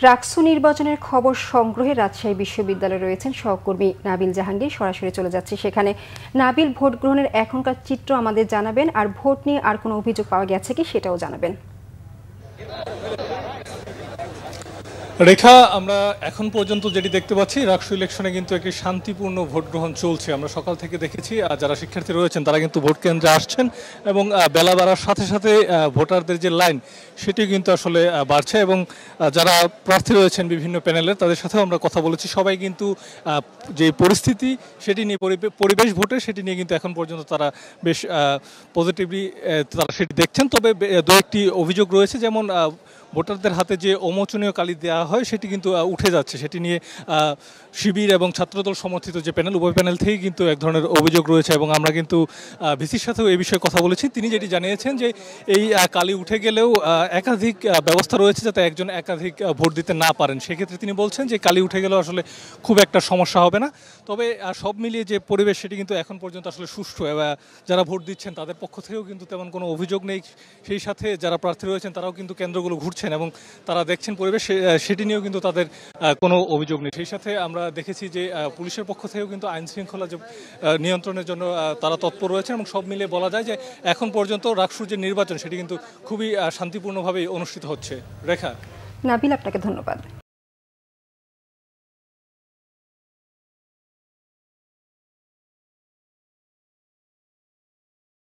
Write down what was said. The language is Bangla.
রাকসু নির্বাচনের খবর সংগ্রহে রাজশাহী বিশ্ববিদ্যালয়ে রয়েছেন সহকর্মী নাবিল জাহাঙ্গীর। সরাসরি চলে যাচ্ছে সেখানে। নাবিল, ভোট গ্রহণের এখনকার চিত্র আমাদের জানাবেন, আর ভোট নিয়ে আর কোনো অভিযোগ পাওয়া গেছে কি সেটাও জানাবেন। রেখা, আমরা এখন পর্যন্ত যেটি দেখতে পাচ্ছি, রাকসু ইলেকশনে কিন্তু একটি শান্তিপূর্ণ ভোট গ্রহণ চলছে। আমরা সকাল থেকে দেখেছি যারা শিক্ষার্থী রয়েছেন তারা কিন্তু ভোট কেন্দ্রে আসছেন এবং বেলা বাড়ার সাথে সাথে ভোটারদের যে লাইন সেটি কিন্তু আসলে বাড়ছে এবং যারা প্রার্থী রয়েছেন বিভিন্ন প্যানেলের তাদের সাথেও আমরা কথা বলেছি। সবাই কিন্তু যে পরিস্থিতি সেটি নিয়ে, পরিবেশ ভোটে সেটি নিয়ে কিন্তু এখন পর্যন্ত তারা বেশ পজিটিভলি তারা সেটি দেখছেন। তবে দু একটি অভিযোগ রয়েছে, যেমন ভোটারদের হাতে যে অমোচনীয় কালি দেওয়া হয় সেটি কিন্তু উঠে যাচ্ছে। সেটি নিয়ে শিবির এবং ছাত্রদল সমর্থিত যে প্যানেল, উভয় প্যানেল থেকেই কিন্তু এক ধরনের অভিযোগ রয়েছে এবং আমরা কিন্তু ভিসির সাথেও এই বিষয়ে কথা বলেছি। তিনি যেটি জানিয়েছেন যে এই কালি উঠে গেলেও একাধিক ব্যবস্থা রয়েছে যাতে একজন একাধিক ভোট দিতে না পারেন। সেক্ষেত্রে তিনি বলছেন যে কালি উঠে গেলেও আসলে খুব একটা সমস্যা হবে না। তবে সব মিলিয়ে যে পরিবেশ সেটি কিন্তু এখন পর্যন্ত আসলে সুষ্ঠু এবং যারা ভোট দিচ্ছেন তাদের পক্ষ থেকেও কিন্তু তেমন কোনো অভিযোগ নেই। সেই সাথে যারা প্রার্থী রয়েছেন তারাও কিন্তু কেন্দ্রগুলো ঘুরছেন এবং তারা দেখছেন পরিবেশ, সেটি নিয়েও কিন্তু তাদের কোনো অভিযোগ নেই। সেই সাথে আমরা দেখেছি যে পুলিশের পক্ষ থেকেও কিন্তু আইন শৃঙ্খলা নিয়ন্ত্রণের জন্য তারা তৎপর রয়েছেন এবং সব মিলিয়ে বলা যায় যে এখন পর্যন্ত রাকসুর যে নির্বাচন সেটি কিন্তু খুবই শান্তিপূর্ণভাবেই অনুষ্ঠিত হচ্ছে। রেখা। নাবিল, আপনাকে ধন্যবাদ।